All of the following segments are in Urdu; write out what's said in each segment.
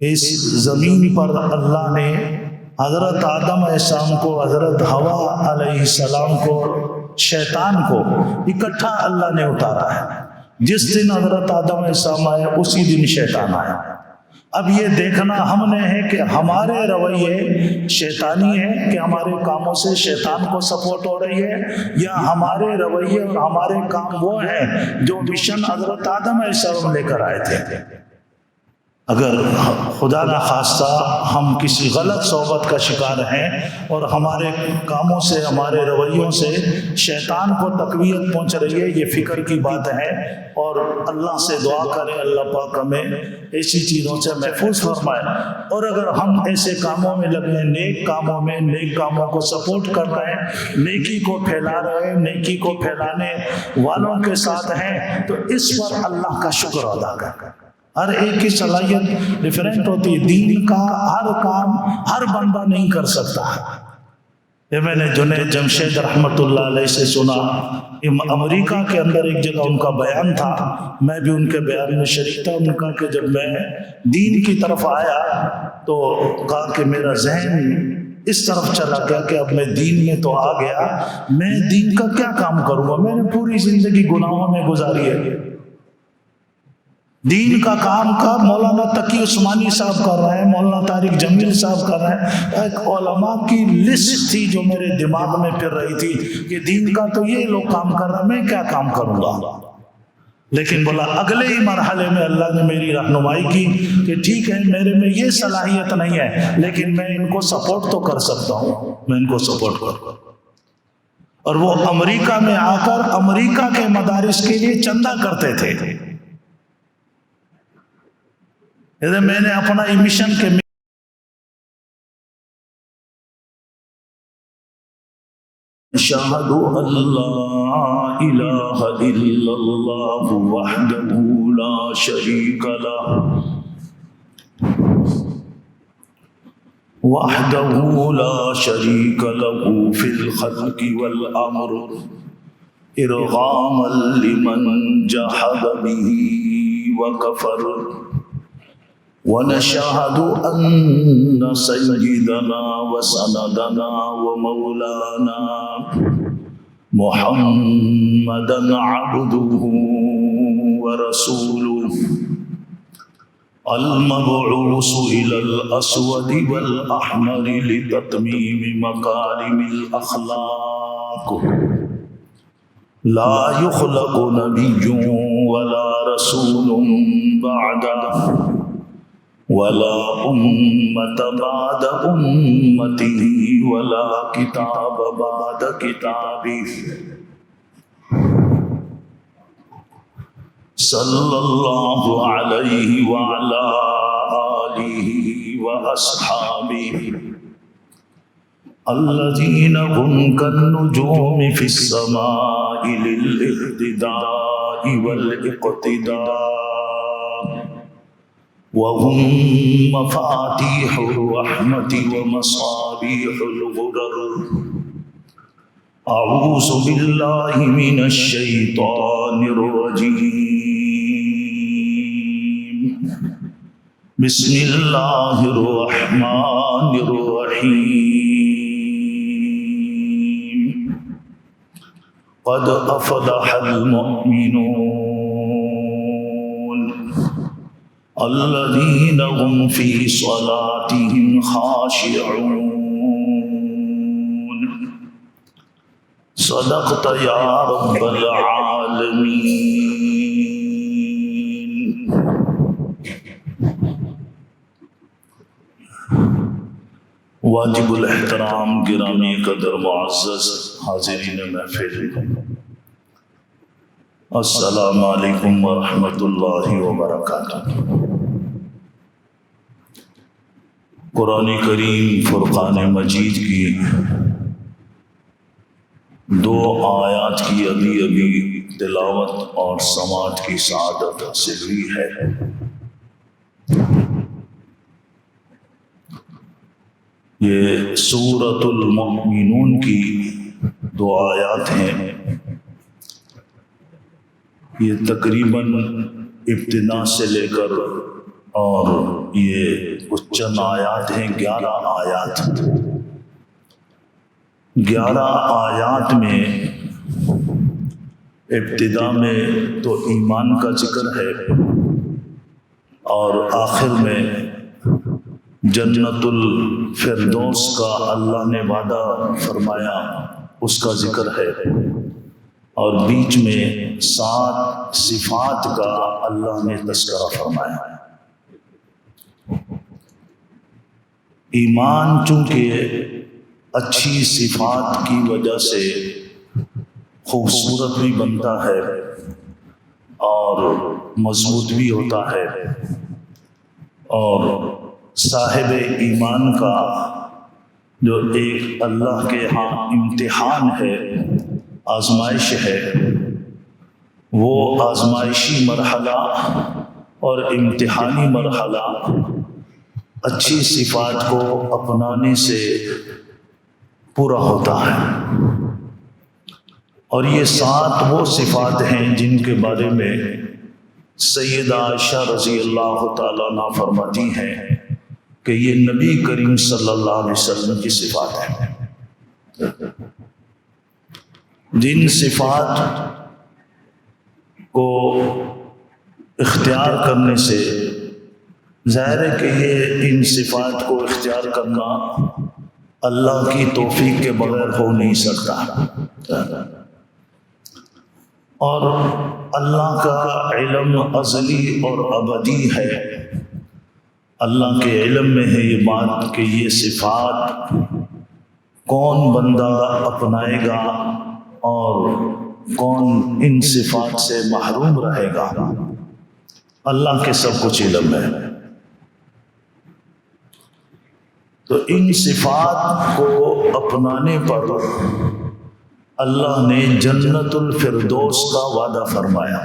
اس زمین پر اللہ نے حضرت آدم علیہ السلام کو، حضرت حوا علیہ السلام کو، شیطان کو اکٹھا اللہ نے اتارا ہے۔ جس دن حضرت آدم علیہ السلام آئے اسی دن شیطان آیا۔ اب یہ دیکھنا ہم نے ہے کہ ہمارے رویے شیطانی ہے کہ ہمارے کاموں سے شیطان کو سپورٹ ہو رہی ہے، یا ہمارے رویے اور ہمارے کام وہ ہیں جو مشن حضرت آدم علیہ السلام لے کر آئے تھے۔ اگر خدا نہ خواستہ ہم کسی غلط صحبت کا شکار ہیں اور ہمارے کاموں سے، ہمارے رویوں سے شیطان کو تقویت پہنچ رہی ہے، یہ فکر کی بات ہے، اور اللہ سے دعا کریں اللہ پاک ہمیں ایسی چیزوں سے محفوظ فرمائے۔ اور اگر ہم ایسے کاموں میں لگے، نیک کاموں میں، نیک کاموں کو سپورٹ کر رہے ہیں، نیکی کو پھیلا رہے ہیں، نیکی کو پھیلانے والوں کے ساتھ ہیں، تو اس پر اللہ کا شکر ادا کریں۔ ہر ایک کی صلاحیت ڈیفرنٹ ہوتی ہے، دین کا ہر کام ہر بندہ نہیں کر سکتا۔ یہ میں نے جنید جمشید رحمۃ اللہ علیہ سے سنا، امریکہ کے اندر ایک جگہ ان کا بیان تھا، میں بھی ان کے بیان میں شریک تھا۔ ان کا کہ جب میں دین کی طرف آیا تو کہا کہ میرا ذہن اس طرف چلا گیا کہ اب میں دین میں تو آ گیا، میں دین کا کیا کام کروں گا؟ میں نے پوری زندگی گناہوں میں گزاری ہے، دین کا کام کا مولانا تقی عثمانی صاحب کر رہے ہیں، مولانا طارق جمیل صاحب کر رہے ہیں، ایک علماء کی لسٹ تھی جو میرے دماغ میں پھر رہی تھی کہ دین کا تو یہ لوگ کام کر رہے ہیں، میں کیا کام کروں گا؟ لیکن بولا اگلے ہی مرحلے میں اللہ نے میری رہنمائی کی کہ ٹھیک ہے میرے میں یہ صلاحیت نہیں ہے لیکن میں ان کو سپورٹ تو کر سکتا ہوں، میں ان کو سپورٹ کروں۔ اور وہ امریکہ میں آ کر امریکہ کے مدارس کے لیے چندہ کرتے تھے۔ میں نے اپنا مشن کے اشہدو ان لا الہ الا اللہ وحدہ لا شریک لہ وحدہ لا شریک لہ فی الخلق والامر ارغاما لمن جحد بہ وکفر ونشهد أن سيدنا وسندنا ومولانا محمدا عبده ورسوله المبعوث إلى الأسود والأحمر لتتميم مكارم الأخلاق لا يخلق نبي ولا رسول بعده ولا أمة بعد أمته ولا كتاب بعد كتابه صلى الله عليه وعلى آله وأصحابه الذين هم كالنجوم في السماء للاهتداء والاقتداء وهم مفاتيح الرحمة ومصابيح الغرر أعوذ بالله من الشيطان الرجيم بسم الله الرحمن الرحيم قد أفلح المؤمنون الذين هم في صلاتهم خاشعون صدقت يا رب العالمين۔ واجب الاحترام گرامی قدر معزز حاضرین محفل، السلام علیکم ورحمۃ اللہ وبرکاتہ۔ قرآن کریم فرقان مجید کی 2 آیات کی ابھی تلاوت اور سماعت کی سعادت حاصل ہوئی ہے۔ یہ سورۃ المؤمنون کی 2 آیات ہیں، یہ تقریباً ابتدا سے لے کر اور یہ کچھ چند آیات ہیں، 11 آیات۔ 11 آیات میں ابتدا میں تو ایمان کا ذکر ہے اور آخر میں جنت الفردوس کا اللہ نے وعدہ فرمایا اس کا ذکر ہے، اور بیچ میں 7 صفات کا اللہ نے تذکرہ فرمایا۔ ایمان چونکہ اچھی صفات کی وجہ سے خوبصورت بھی بنتا ہے اور مضبوط بھی ہوتا ہے، اور صاحب ایمان کا جو ایک اللہ کے ہاں امتحان ہے، آزمائش ہے، وہ آزمائشی مرحلہ اور امتحانی مرحلہ اچھی صفات کو اپنانے سے پورا ہوتا ہے۔ اور یہ 7 وہ صفات ہیں جن کے بارے میں سیدہ عائشہ رضی اللہ تعالیٰ عنہ فرماتی ہیں کہ یہ نبی کریم صلی اللہ علیہ وسلم کی صفات ہیں۔ جن صفات کو اختیار کرنے سے ظاہر ہے کہ یہ ان صفات کو اختیار کرنا اللہ کی توفیق کے بغیر ہو نہیں سکتا، اور اللہ کا علم ازلی اور ابدی ہے۔ اللہ کے علم میں ہے یہ بات کہ یہ صفات کون بندہ اپنائے گا اور کون ان صفات سے محروم رہے گا، اللہ کے سب کچھ علم ہے۔ تو ان صفات کو اپنانے پر اللہ نے جنت الفردوس کا وعدہ فرمایا۔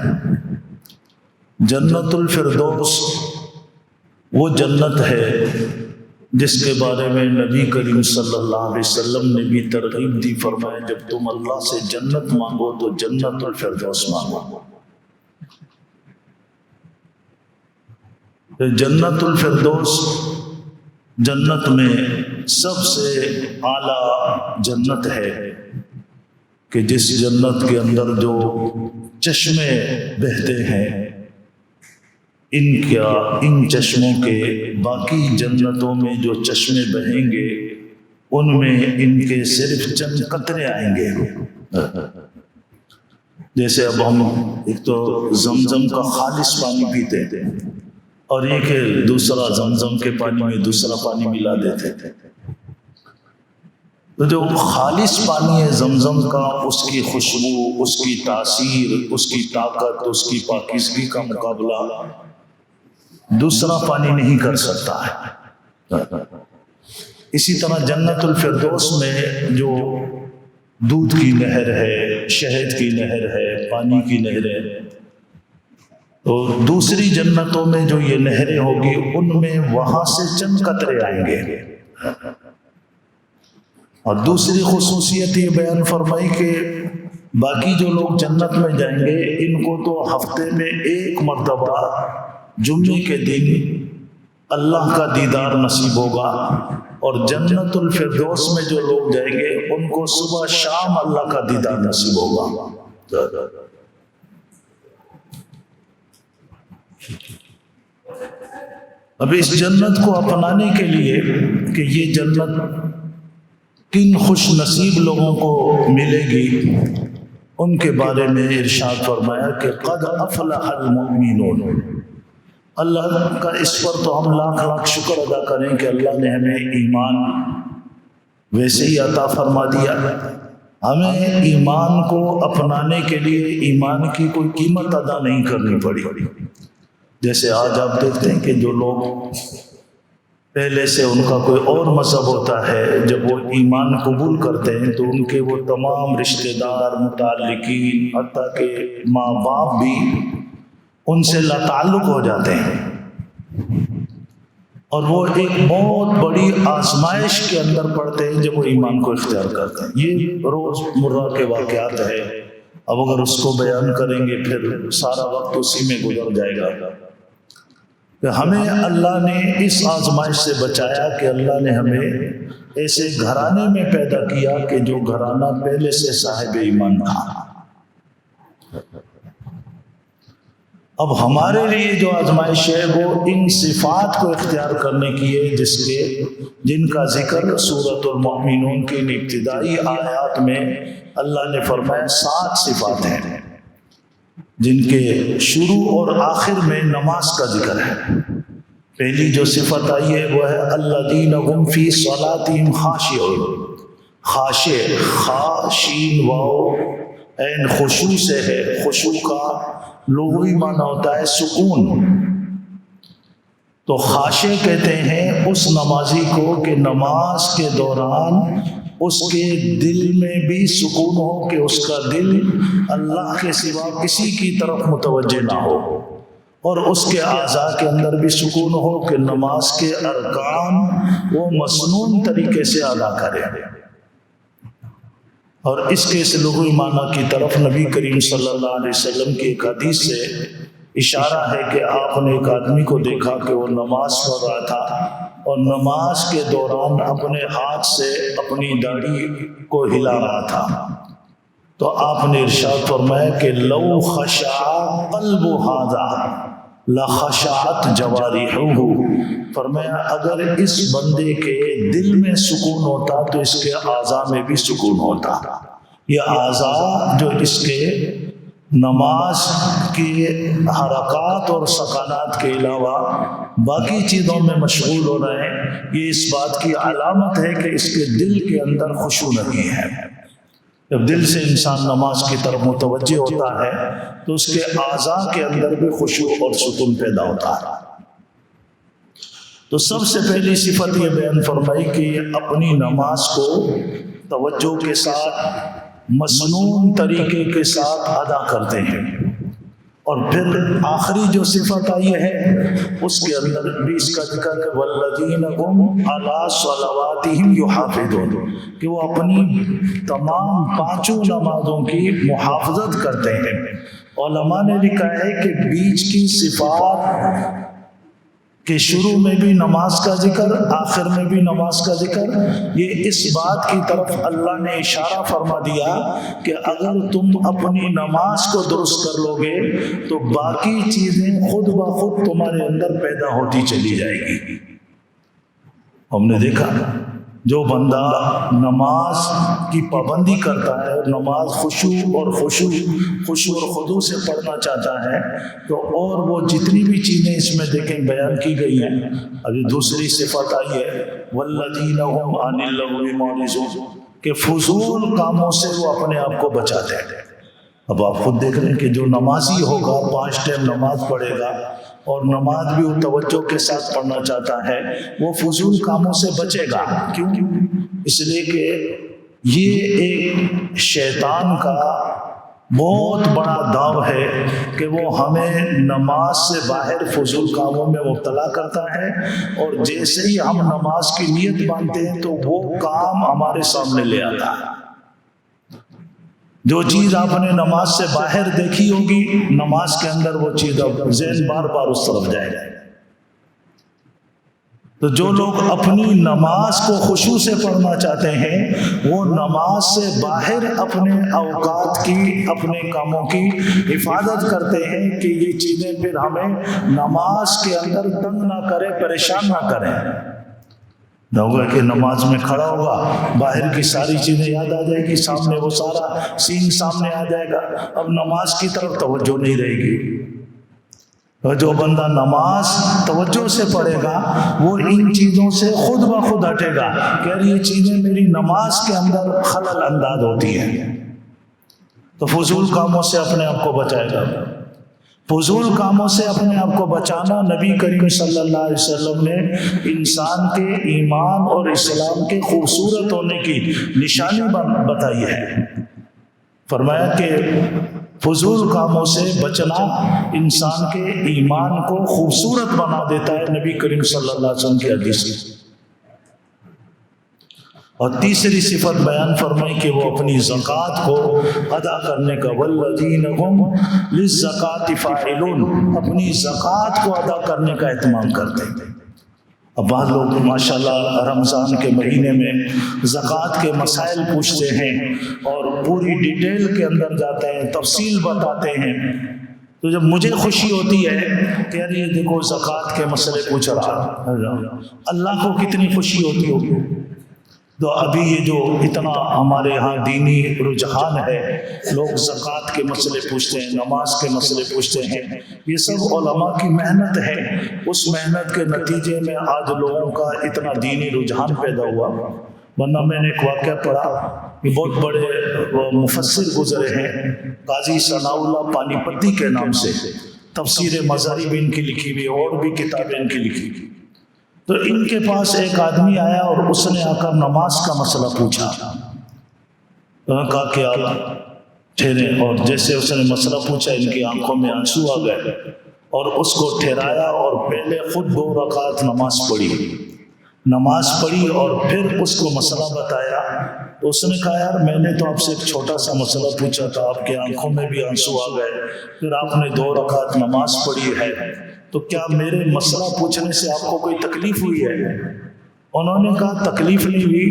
جنت الفردوس وہ جنت ہے جس کے بارے میں نبی کریم صلی اللہ علیہ وسلم نے بھی ترغیب دی، فرمایا جب تم اللہ سے جنت مانگو تو جنت الفردوس مانگو۔ جنت الفردوس جنت میں سب سے اعلیٰ جنت ہے کہ جس جنت کے اندر جو چشمے بہتے ہیں، ان چشموں کے باقی جنتوں میں جو چشمے بہیں گے ان میں ان کے صرف چند قطرے آئیں گے۔ جیسے اب ہم ایک تو زمزم کا خالص پانی پیتے ہیں اور یہ کہ دوسرا زمزم کے پانی میں دوسرا پانی ملا دیتے تھے، تو جو خالص پانی ہے زمزم کا، اس کی خوشبو، اس کی تاثیر، اس کی طاقت، اس کی پاکیزگی کا مقابلہ دوسرا پانی نہیں کر سکتا ہے۔ اسی طرح جنت الفردوس میں جو دودھ کی نہر ہے، شہد کی نہر ہے، پانی کی نہر ہے، تو دوسری جنتوں میں جو یہ نہریں ہوگی ان میں وہاں سے چند قطرے آئیں گے۔ اور دوسری خصوصیت یہ بیان فرمائی کہ باقی جو لوگ جنت میں جائیں گے ان کو تو ہفتے میں 1 مرتبہ جمعے کے دن اللہ کا دیدار نصیب ہوگا، اور جنت الفردوس میں جو لوگ جائیں گے ان کو صبح شام اللہ کا دیدار نصیب ہوگا۔ اب اس جنت کو اپنانے کے لیے کہ یہ جنت کن خوش نصیب لوگوں کو ملے گی، ان کے بارے میں ارشاد فرمایا کہ قد افلح المؤمنون۔ اللہ کا اس پر تو ہم لاکھ لاکھ شکر ادا کریں کہ اللہ نے ہمیں ایمان ویسے ہی عطا فرما دیا۔ ہمیں ایمان کو اپنانے کے لیے ایمان کی کوئی قیمت ادا نہیں کرنی پڑی۔ جیسے آج آپ دیکھتے ہیں کہ جو لوگ پہلے سے ان کا کوئی اور مذہب ہوتا ہے، جب وہ ایمان قبول کرتے ہیں تو ان کے وہ تمام رشتہ دار، متعلقین، حتیٰ کہ ماں باپ بھی ان سے لا تعلق ہو جاتے ہیں، اور وہ ایک بہت بڑی آزمائش کے اندر پڑتے ہیں جب وہ ایمان کو اختیار کرتے ہیں۔ یہ روز مرہ کے واقعات ہے، اب اگر اس کو بیان کریں گے پھر سارا وقت اسی میں گزر جائے گا۔ کہ ہمیں اللہ نے اس آزمائش سے بچایا کہ اللہ نے ہمیں ایسے گھرانے میں پیدا کیا کہ جو گھرانہ پہلے سے صاحب ایمان تھا۔ اب ہمارے لیے جو آزمائش ہے وہ ان صفات کو اختیار کرنے کی ہے جن کا ذکر سورۃ المؤمنون کی ابتدائی آیات میں اللہ نے فرمایا 7 صفات ہیں جن کے شروع اور آخر میں نماز کا ذکر ہے۔ پہلی جو صفت آئی ہے وہ ہے الذین هم فی صلاتہم خاشعون۔ خاشع، خا شین واو عین خشوع سے ہے۔ خشوع کا لغوی معنی ہوتا ہے سکون۔ تو خاشع کہتے ہیں اس نمازی کو کہ نماز کے دوران اس کے دل میں بھی سکون ہو، کہ اس کا دل اللہ کے سوا کسی کی طرف متوجہ نہ ہو، اور اس کے اعضاء کے اندر بھی سکون ہو کہ نماز کے ارکان وہ مسنون طریقے سے ادا کرے۔ اور اس کے اس لغوی معنی کی طرف نبی کریم صلی اللہ علیہ وسلم کی ایک حدیث سے اشارہ ہے کہ آپ نے ایک آدمی کو دیکھا کہ وہ نماز پڑھ رہا تھا اور نماز کے دوران اپنے ہاتھ سے اپنی داڑھی کو ہلا رہا تھا۔ تو آپ نے ارشاد فرمایا کہ لو خشع قلب ھذا لخشعت جوارحہ، فرمایا اگر اس بندے کے دل میں سکون ہوتا تو اس کے اعضاء میں بھی سکون ہوتا۔ یہ اعضاء جو اس کے نماز کی حرکات اور سکانات کے علاوہ باقی چیزوں میں مشغول ہو رہے ہیں، یہ اس بات کی علامت ہے کہ اس کے دل کے اندر خشوع نہیں ہے۔ جب دل سے انسان نماز کی طرف متوجہ ہوتا ہے تو اس کے اعضاء کے اندر بھی خشوع اور سکون پیدا ہوتا ہے۔ تو سب سے پہلی صفت یہ بیان فرمائی کہ یہ اپنی نماز کو توجہ کے ساتھ مسنون طریقے کے ساتھ ادا کرتے ہیں۔ اور پھر آخری جو صفت آئی ہے اس کے اندر بھی اس کا ذکر ہے والذین هم علی صلواتہم یحافظون، کہ وہ اپنی تمام 5 نمازوں کی محافظت کرتے ہیں۔ علماء نے لکھا ہے کہ بیچ کی صفات کہ شروع میں بھی نماز کا ذکر، آخر میں بھی نماز کا ذکر، یہ اس بات کی طرف اللہ نے اشارہ فرما دیا کہ اگر تم اپنی نماز کو درست کر لو گے تو باقی چیزیں خود بخود تمہارے اندر پیدا ہوتی چلی جائے گی۔ ہم نے دیکھا جو بندہ نماز کی پابندی کرتا ہے، نماز خشوع اور خضوع سے پڑھنا چاہتا ہے، تو اور وہ جتنی بھی چیزیں اس میں دیکھیں بیان کی گئی ہیں، ابھی دوسری صفت آئی ہے والذین هم عن اللغو معرضون، کہ فضول کاموں سے وہ اپنے آپ کو بچاتے ہیں۔ اب آپ خود دیکھ رہے ہیں کہ جو نمازی ہوگا 5 ٹائم نماز پڑھے گا اور نماز بھی وہ توجہ کے ساتھ پڑھنا چاہتا ہے، وہ فضول کاموں سے بچے گا۔ کیوں؟ اس لیے کہ یہ ایک شیطان کا بہت بڑا داؤ ہے کہ وہ ہمیں نماز سے باہر فضول کاموں میں مبتلا کرتا ہے، اور جیسے ہی ہم نماز کی نیت باندھتے ہیں تو وہ کام ہمارے سامنے لے آتا ہے۔ جو چیز آپ نے نماز سے باہر دیکھی ہوگی، نماز کے اندر وہ چیز اب ذہن بار بار اس طرف جائے گا۔ تو جو لوگ اپنی نماز کو خشوع سے پڑھنا چاہتے ہیں وہ نماز سے باہر اپنے اوقات کی، اپنے کاموں کی حفاظت کرتے ہیں کہ یہ چیزیں پھر ہمیں نماز کے اندر تنگ نہ کرے، پریشان نہ کریں۔ نہ ہوگا کہ نماز میں کھڑا ہوگا، باہر کی ساری چیزیں یاد آ جائے گی، سامنے وہ سارا سین سامنے آ جائے گا، اب نماز کی طرف توجہ نہیں رہے گی۔ اور جو بندہ نماز توجہ سے پڑھے گا وہ ان چیزوں سے خود بخود ہٹے گا کہ یار یہ چیزیں میری نماز کے اندر خلل انداز ہوتی ہیں، تو فضول کاموں سے اپنے آپ کو بچائے گا۔ فضول کاموں سے اپنے آپ کو بچانا نبی کریم صلی اللہ علیہ وسلم نے انسان کے ایمان اور اسلام کے خوبصورت ہونے کی نشانی بتائی ہے۔ فرمایا کہ فضول کاموں سے بچنا انسان کے ایمان کو خوبصورت بنا دیتا ہے، نبی کریم صلی اللہ علیہ وسلم کی حدیث۔ اور تیسری صفت بیان فرمائی کہ وہ اپنی زکوٰۃ کو ادا کرنے کا والذین هم للزکاۃ فاعلون، اپنی زکوٰۃ کو ادا کرنے کا اہتمام کرتے ہیں۔ اب بعض لوگ ماشاءاللہ رمضان کے مہینے میں زکوٰۃ کے مسائل پوچھتے ہیں اور پوری ڈیٹیل کے اندر جاتے ہیں، تفصیل بتاتے ہیں، تو جب مجھے خوشی ہوتی ہے کہ یار یہ دیکھو زکوٰۃ کے مسئلے پوچھ رہا ہے، اللہ کو کتنی خوشی ہوتی ہوگی۔ تو ابھی یہ جو اتنا ہمارے ہاں دینی رجحان ہے، لوگ زکوٰۃ کے مسئلے پوچھتے ہیں، نماز کے مسئلے پوچھتے ہیں، یہ سب علماء کی محنت ہے۔ اس محنت کے نتیجے میں آج لوگوں کا اتنا دینی رجحان پیدا ہوا۔ ورنہ میں نے ایک واقعہ پڑھا کہ بہت بڑے مفسر گزرے ہیں، قاضی ثناء اللہ پانی پتی کے نام سے، تفسیر مظاہر بھی ان کی لکھی ہوئی اور بھی کتابیں ان کی لکھی ہوئی۔ تو ان کے پاس ایک آدمی آیا اور اس نے آ کر نماز کا مسئلہ پوچھا۔ انہوں نے کہا کہ آپ ٹھہرے، اور جیسے اس نے مسئلہ پوچھا ان کی آنکھوں میں آنسو آ گئے اور اس کو ٹھہرایا اور پہلے خود 2 رکعت نماز پڑھی اور پھر اس کو مسئلہ بتایا۔ تو اس نے کہا یار میں نے تو آپ سے ایک چھوٹا سا مسئلہ پوچھا تھا، آپ کی آنکھوں میں بھی آنسو آ گئے، پھر آپ نے 2 رکعت نماز پڑھی ہے، تو کیا میرے مسئلہ پوچھنے سے آپ کو کوئی تکلیف ہوئی ہے؟ انہوں نے کہا تکلیف نہیں ہوئی،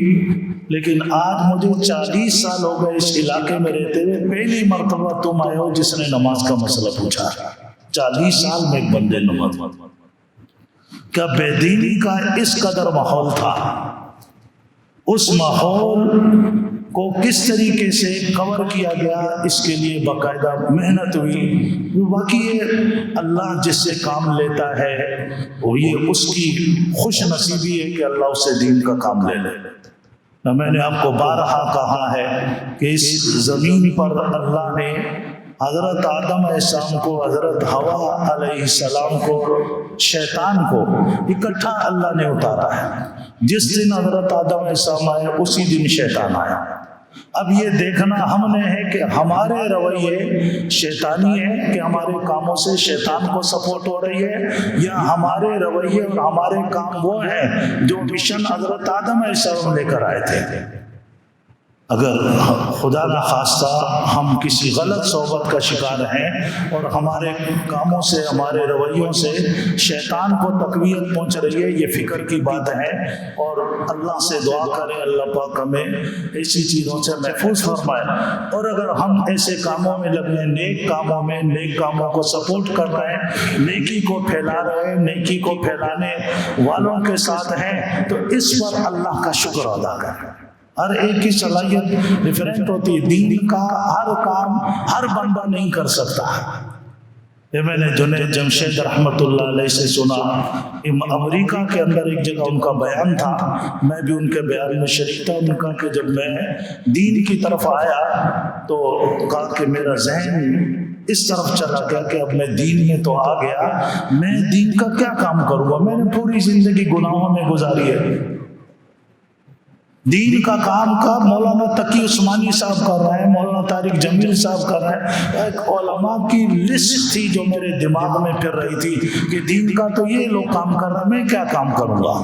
لیکن آج مجھے 40 سال ہو گئے اس علاقے میں رہتے ہوئے، پہلی مرتبہ تم آئے ہو جس نے نماز کا مسئلہ پوچھا۔ 40 سال میں ایک بندے نماز، کیا بے دینی کا اس قدر ماحول تھا؟ اس ماحول کو کس طریقے سے کور کیا گیا، اس کے لیے باقاعدہ محنت ہوئی۔ باقی یہ اللہ جس سے کام لیتا ہے وہ یہ اس کی خوش نصیبی ہے کہ اللہ اس سے دین کا کام لے لے۔ میں نے آپ کو بارہا کہا ہے کہ اس زمین پر اللہ نے حضرت آدم علیہ السلام کو، حضرت حوا علیہ السلام کو، شیطان کو اکٹھا اللہ نے اتارا ہے۔ جس دن حضرت آدم علیہ السلام آئے اسی دن شیطان آیا۔ اب یہ دیکھنا ہم نے ہے کہ ہمارے رویے شیطانی ہے کہ ہمارے کاموں سے شیطان کو سپورٹ ہو رہی ہے، یا ہمارے رویے اور ہمارے کام وہ ہیں جو مشن حضرت آدم علیہ السلام لے کر آئے تھے۔ اگر خدا نہ خواستہ ہم کسی غلط صحبت کا شکار ہیں اور ہمارے کاموں سے، ہمارے رویوں سے شیطان کو تقویت پہنچ رہی ہے، یہ فکر کی بات ہے، اور اللہ سے دعا کریں اللہ پاک ہمیں ایسی چیزوں سے محفوظ فرمائے۔ اور اگر ہم ایسے کاموں میں لگے، نیک کاموں میں، نیک کاموں کو سپورٹ کر رہے ہیں، نیکی کو پھیلا رہے ہیں، نیکی کو پھیلانے والوں کے ساتھ ہیں، تو اس پر اللہ کا شکر ادا کریں۔ ہر ایک کی صلاحیت ڈیفرنٹ ہوتی ہے، دین کا ہر کام ہر بندہ نہیں کر سکتا۔ یہ میں نے جنید جمشید رحمۃ اللہ علیہ سے سنا، امریکہ کے اندر ایک جگہ ان کا بیان تھا، میں بھی ان کے بیان میں شریک تھا۔ ان کا کہ جب میں دین کی طرف آیا تو کہا کہ میرا ذہن اس طرف چلا گیا کہ اب میں دین میں تو آ گیا، میں دین کا کیا کام کروں گا؟ میں نے پوری زندگی گناہوں میں گزاری ہے، دین کا کام کا مولانا تقی عثمانی صاحب کر رہے ہیں، مولانا طارق جمیل صاحب کر رہے ہیں، ایک علماء کی لسٹ تھی جو میرے دماغ میں پھر رہی تھی کہ دین کا تو یہ لوگ کام کر رہے ہیں، میں کیا کام کروں گا؟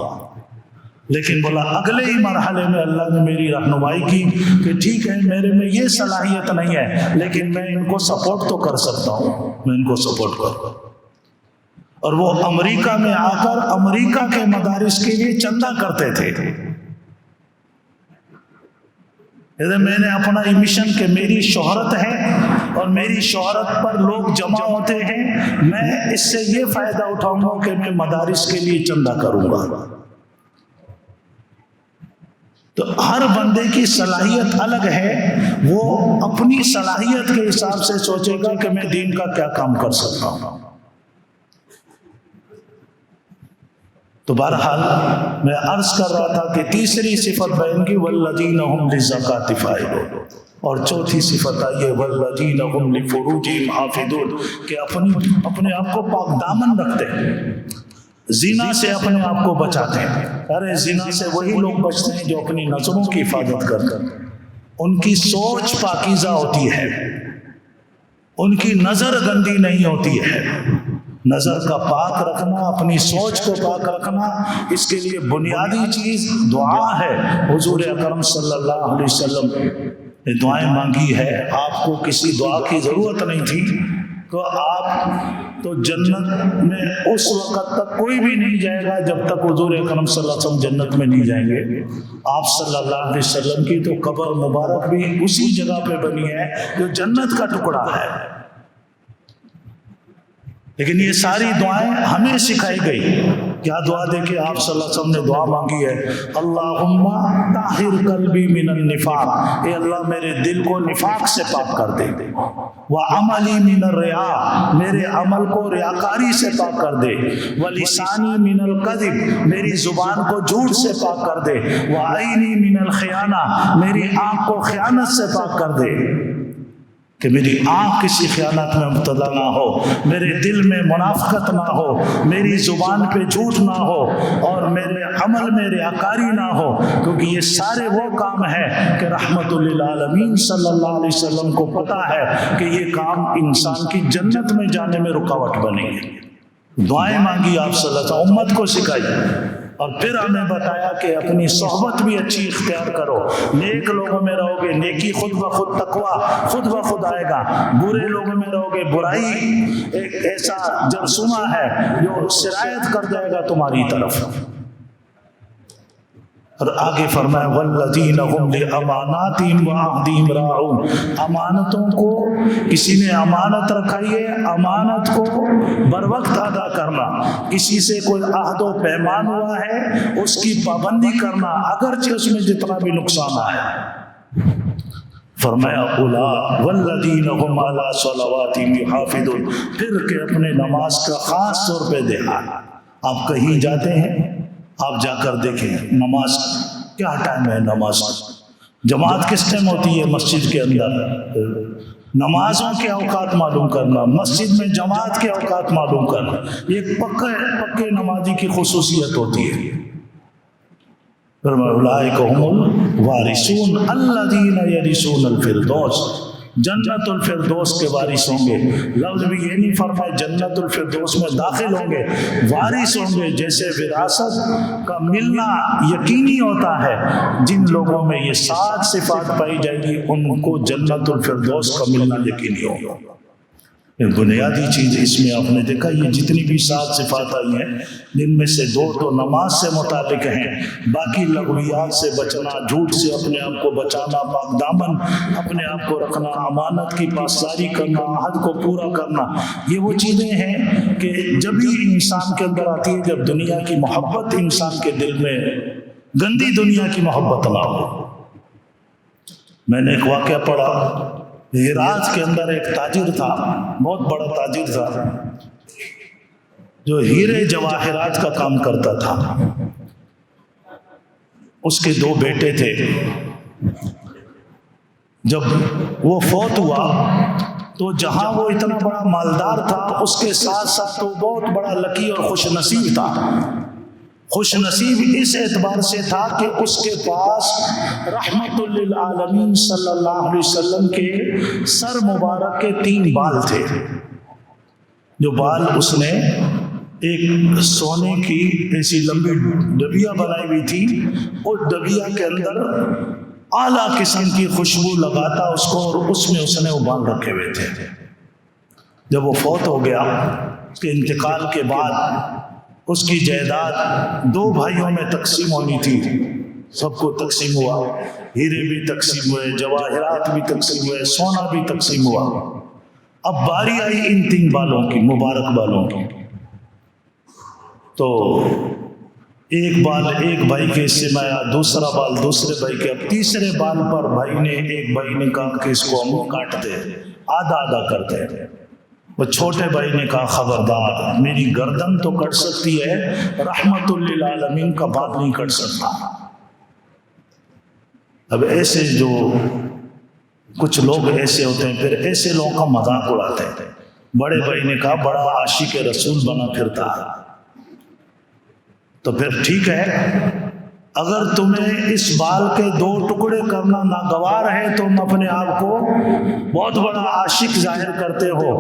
لیکن بولا اگلے ہی مرحلے میں اللہ نے میری رہنمائی کی کہ ٹھیک ہے میرے میں یہ صلاحیت نہیں ہے، لیکن میں ان کو سپورٹ تو کر سکتا ہوں، میں ان کو سپورٹ کروں۔ اور وہ امریکہ میں آ کر امریکہ کے مدارس کے لیے چندہ کرتے تھے۔ میں نے اپنا مشن کہ میری شہرت ہے اور میری شہرت پر لوگ جمع ہوتے ہیں، میں اس سے یہ فائدہ اٹھاؤں گا کہ میں مدارس کے لیے چندہ کروں گا۔ تو ہر بندے کی صلاحیت الگ ہے، وہ اپنی صلاحیت کے حساب سے سوچے گا کہ میں دین کا کیا کام کر سکتا ہوں۔ تو بہرحال میں عرض کر رہا تھا کہ تیسری صفت بیان کی والذین هم للزکاۃ فاعلون، اور چوتھی صفت آئی والذین هم لفروجہم حافظون، کہ اپنے آپ کو پاک دامن رکھتے ہیں، زنا سے اپنے آپ کو بچاتے ہیں۔ ارے زنا سے وہی لوگ بچتے ہیں جو اپنی نظروں کی حفاظت کرتے ہیں، ان کی سوچ پاکیزہ ہوتی ہے، ان کی نظر گندی نہیں ہوتی ہے، نظر کا پاک رکھنا، اپنی سوچ کو پاک رکھنا، اس کے لیے بنیادی چیز دعا ہے۔ حضور اکرم صلی اللہ علیہ وسلم نے دعائیں مانگی ہے، آپ کو کسی دعا کی ضرورت نہیں تھی، تو آپ تو جنت میں اس وقت تک کوئی بھی نہیں جائے گا جب تک حضور اکرم صلی اللہ علیہ وسلم جنت میں نہیں جائیں گے۔ آپ صلی اللہ علیہ وسلم کی تو قبر مبارک بھی اسی جگہ پہ بنی ہے جو جنت کا ٹکڑا ہے، لیکن یہ ساری دعائیں ہمیں سکھائی گئی۔ کیا دعا دیکھیں آپ صلی اللہ علیہ وسلم نے دعا مانگی ہے، اللہم طہر قلبی من النفاق، اے اللہ میرے دل کو نفاق سے پاک کر دے، وعملی من الریا، میرے عمل کو ریاکاری سے پاک کر دے، ولسانی من الکذب، میری زبان کو جھوٹ سے پاک کر دے، وعینی من الخیانہ، میری آنکھ کو خیانت سے پاک کر دے، کہ میری آنکھ کسی خیانت میں مبتلا نہ ہو، میرے دل میں منافقت نہ ہو، میری زبان پہ جھوٹ نہ ہو، اور میرے عمل میں ریاکاری نہ ہو، کیونکہ یہ سارے وہ کام ہیں کہ رحمت للعالمین صلی اللہ علیہ وسلم کو پتا ہے کہ یہ کام انسان کی جنت میں جانے میں رکاوٹ بنے گی۔ دعائیں مانگی آپ صلی اللہ علیہ وسلم، امت کو سکھائی، اور پھر ہمیں بتایا کہ اپنی صحبت بھی اچھی اختیار کرو، نیک لوگوں میں رہو گے نیکی خود بخود، تقویٰ خود بخود آئے گا، برے لوگوں میں رہو گے برائی ایک ایسا جرثومہ ہے جو سرایت کر جائے گا تمہاری طرف۔ اور آگے فرمایا والذین هم لاماناتهم وعہدہم راعون، امانتوں کو کسی نے امانت رکھائی ہے، امانت کو بر وقت ادا کرنا، کسی سے کوئی عہد و پیمان ہوا ہے اس کی پابندی کرنا اگرچہ اس میں جتنا بھی نقصان آیا۔ فرمایا اولا والذین هم علی صلواتہم یحافظون، پھر کہ اپنے نماز کا خاص طور پہ دھیان۔ آپ کہیں جاتے ہیں آپ جا کر دیکھیں نماز کیا ٹائم ہے، نماز جماعت کس ٹائم ہوتی ہے مسجد کے اندر، نمازوں کے اوقات معلوم کرنا، مسجد میں جماعت کے اوقات معلوم کرنا، یہ پکے نمازی کی خصوصیت ہوتی ہے۔ اولئک هم الوارثون الذین یرثون الفردوس، جنت الفردوس کے وارث ہوں گے۔ لفظ بھی یہ نہیں فرمائے جنت الفردوس میں داخل ہوں گے، وارث ہوں گے۔ جیسے وراثت کا ملنا یقینی ہوتا ہے، جن لوگوں میں یہ 7 صفات پائی جائے گی ان کو جنت الفردوس کا ملنا یقینی ہوگا۔ بنیادی چیز اس میں آپ نے دیکھا یہ جتنی بھی 7 صفات آئی ہیں جن میں سے 2 تو نماز سے متعلق ہیں، باقی لغویات سے بچنا، جھوٹ سے اپنے آپ کو بچانا، پاک دامن اپنے آپ کو رکھنا، امانت کی پاسداری کرنا، عہد کو پورا کرنا، یہ وہ چیزیں ہیں کہ جب ہی انسان کے اندر آتی ہے جب دنیا کی محبت انسان کے دل میں، گندی دنیا کی محبت نہ ہو۔ میں نے ایک واقعہ پڑھا، ہرات کے اندر ایک تاجر تھا، بہت بڑا تاجر تھا جو ہیرے جواہرات کا کام کرتا تھا۔ اس کے 2 بیٹے تھے۔ جب وہ فوت ہوا تو جہاں وہ اتنا بڑا مالدار تھا اس کے ساتھ ساتھ وہ بہت بڑا لکی اور خوش نصیب تھا۔ خوش نصیب اس اعتبار سے تھا کہ اس کے پاس رحمت للعالمین صلی اللہ علیہ وسلم کے سر مبارک کے 3 بال تھے، جو بال اس نے ایک سونے کی ایسی لمبی ڈبیا بنائی ہوئی تھی، اس ڈبیا کے اندر اعلیٰ قسم کی خوشبو لگاتا اس کو، اور اس میں اس نے وہ بال رکھے ہوئے تھے۔ جب وہ فوت ہو گیا، اس کے انتقال کے بعد اس کی جائیداد 2 بھائیوں میں تقسیم ہونی تھی، سب کو تقسیم ہوا، ہیرے بھی تقسیم ہوئے، جواہرات بھی تقسیم ہوئے، سونا بھی تقسیم ہوا۔ اب باری آئی ان 3 بالوں کی، مبارک بالوں کی، تو ایک بال ایک بھائی کے حصے میں آیا، دوسرا بال دوسرے بھائی کے، اب تیسرے بال پر ایک بھائی نے کہا کہ اس کو ہم کاٹتے، آدھا آدھا کرتے ہیں۔ وہ چھوٹے بھائی نے کہا خبردار، میری گردن تو کٹ سکتی ہے، رحمت للعالمین کا بات نہیں کٹ سکتا۔ اب ایسے جو کچھ لوگ ایسے ہوتے ہیں، پھر ایسے لوگوں کا مذاق اڑاتے ہیں۔ بڑے بھائی نے کہا بڑا عاشق رسول بنا پھرتا، تو پھر ٹھیک ہے اگر تمہیں اس بال کے 2 ٹکڑے کرنا ناگوار ہے، تم اپنے آپ کو بہت بڑا عاشق ظاہر کرتے ہو،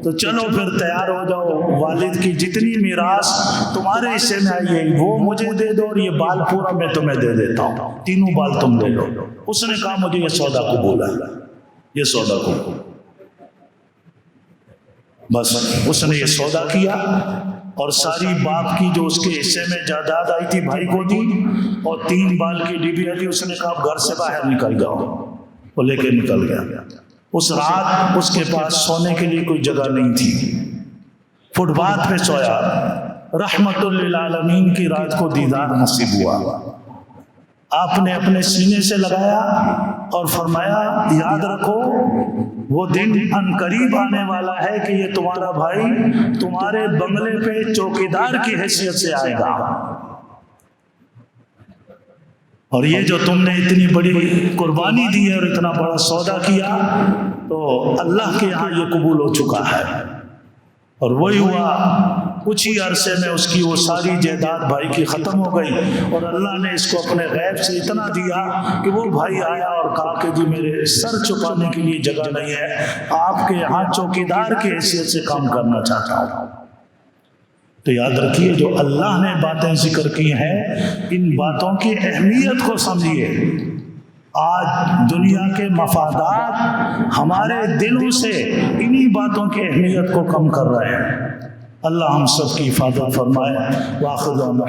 تو چلو پھر تیار ہو جاؤ، والد کی جتنی میراث تمہارے حصے میں آئی ہے وہ مجھے دے دو، اور یہ بال پورا میں تمہیں دے دیتا ہوں، تینوں بال تم لے لو۔ اس نے کہا مجھے یہ سودا قبول ہے، یہ سودا قبول۔ بس اس نے یہ سودا کیا، اور ساری باپ کی جو اس کے حصے میں جائیداد آئی تھی بھائی کو دی، اور 3 بال کی ڈبیا دی۔ اس نے کہا گھر سے باہر نکل جاؤ، وہ لے کے نکل گیا۔ اس رات اس کے پاس سونے کے لیے کوئی جگہ نہیں تھی، فٹ پاتھ پہ سویا۔ رحمت للعالمین کی رات کو دیدار نصیب ہوا۔ آپ نے اپنے سینے سے لگایا اور فرمایا یاد رکھو وہ دن ان قریب آنے والا ہے کہ یہ تمہارا بھائی تمہارے بنگلے پہ چوکیدار کی حیثیت سے آئے گا، اور یہ جو تم نے اتنی بڑی قربانی دی ہے اور اتنا بڑا سودا کیا، تو اللہ کے یہاں یہ قبول ہو چکا ہے۔ اور وہی ہوا، کچھ ہی عرصے میں اس کی وہ ساری جائیداد بھائی کی ختم ہو گئی، اور اللہ نے اس کو اپنے غیب سے اتنا دیا کہ وہ بھائی آیا اور کہا کہ جی میرے سر چھپانے کے لیے جگہ نہیں ہے، آپ کے یہاں چوکیدار کی حیثیت سے کام کرنا چاہتا ہوں۔ تو یاد رکھیے جو اللہ نے باتیں ذکر کی ہیں، ان باتوں کی اہمیت کو سمجھیے۔ آج دنیا کے مفادات ہمارے دلوں سے انہی باتوں کی اہمیت کو کم کر رہے ہیں۔ اللہ ہم سب کی حفاظت فرمائے۔ وآخر دعوانا